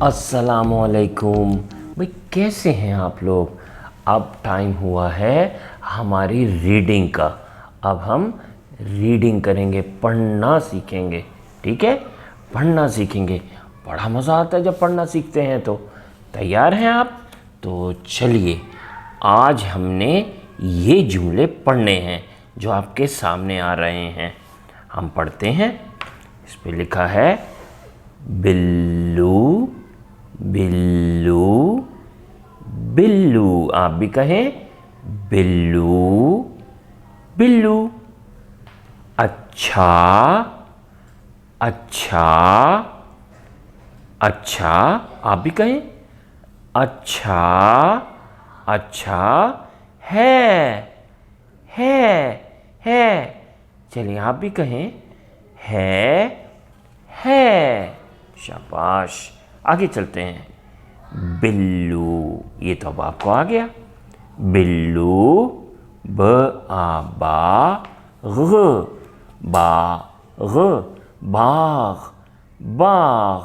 अस्सलामुअलैकुम। भाई कैसे हैं आप लोग। अब टाइम हुआ है हमारी रीडिंग का। अब हम रीडिंग करेंगे, पढ़ना सीखेंगे। ठीक है, पढ़ना सीखेंगे। बड़ा मज़ा आता है जब पढ़ना सीखते हैं। तो तैयार हैं आप? तो चलिए, आज हमने ये जुमले पढ़ने हैं जो आपके सामने आ रहे हैं। हम पढ़ते हैं। इस पे लिखा है बिल्लू बिल्लू बिल्लू। आप भी कहें बिल्लू बिल्लू। अच्छा अच्छा अच्छा। आप भी कहें अच्छा अच्छा। है है। चलिए आप भी कहें है। शाबाश। आगे चलते हैं। बिल्लू, ये तो अब आपको आ गया। बिल्लू ब आ बा ग बा ग बाग बाग।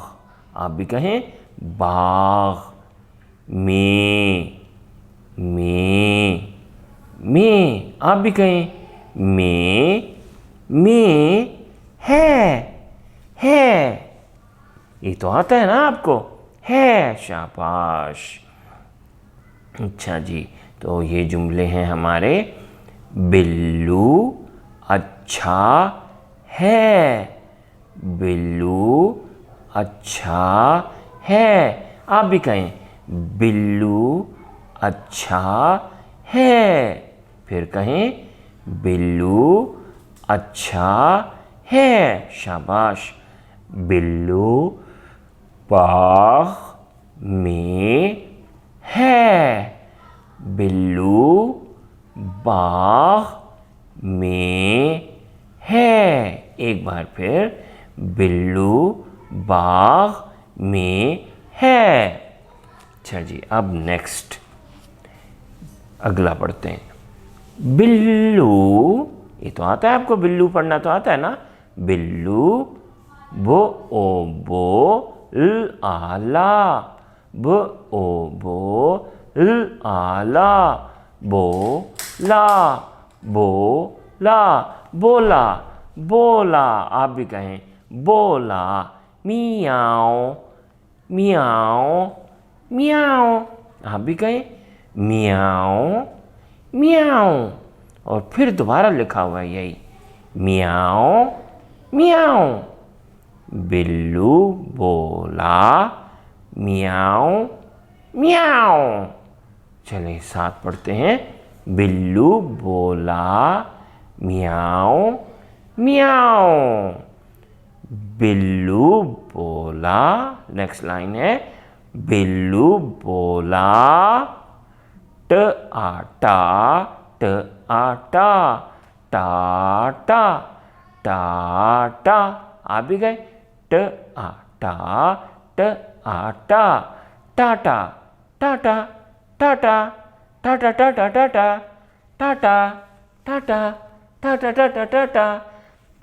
आप भी कहें बाग। में आप भी कहें में है। ये तो आता है ना आपको, है। शाबाश। अच्छा जी, तो ये जुमले हैं हमारे। बिल्लू अच्छा है। बिल्लू अच्छा है। आप भी कहें बिल्लू अच्छा है। फिर कहें बिल्लू अच्छा है। शाबाश। बिल्लू बाग में है। बिल्लू बाग में है। एक बार फिर, बिल्लू बाग में है। अच्छा जी, अब नेक्स्ट अगला पढ़ते हैं। बिल्लू, ये तो आता है आपको, बिल्लू पढ़ना तो आता है ना। बिल्लू बो ओ बो ल आला ब ओ बो ल आला बो ला बोला बोला। आप भी कहें बोला। मियाओ मियाओ मियाओ। आप भी कहें मियाओ मियाओ। और फिर दोबारा लिखा हुआ है यही, मियाओ मियाओ। बिल्लू बोला मियाओ मियाओ। चलिए साथ पढ़ते हैं। बिल्लू बोला मियाओ मियाओ। बिल्लू बोला, नेक्स्ट लाइन है, बिल्लू बोला ट आटा ट आटा टाटा टाटा। आप भी गए ट आटा ट आटा टाटा टाटा टाटा टाटा टाटा टाटा टाटा टाटा टाटा टाटा टाटा।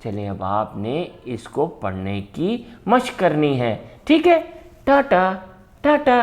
चलिए अब आपने इसको पढ़ने की मशक करनी है। ठीक है, टाटा टाटा।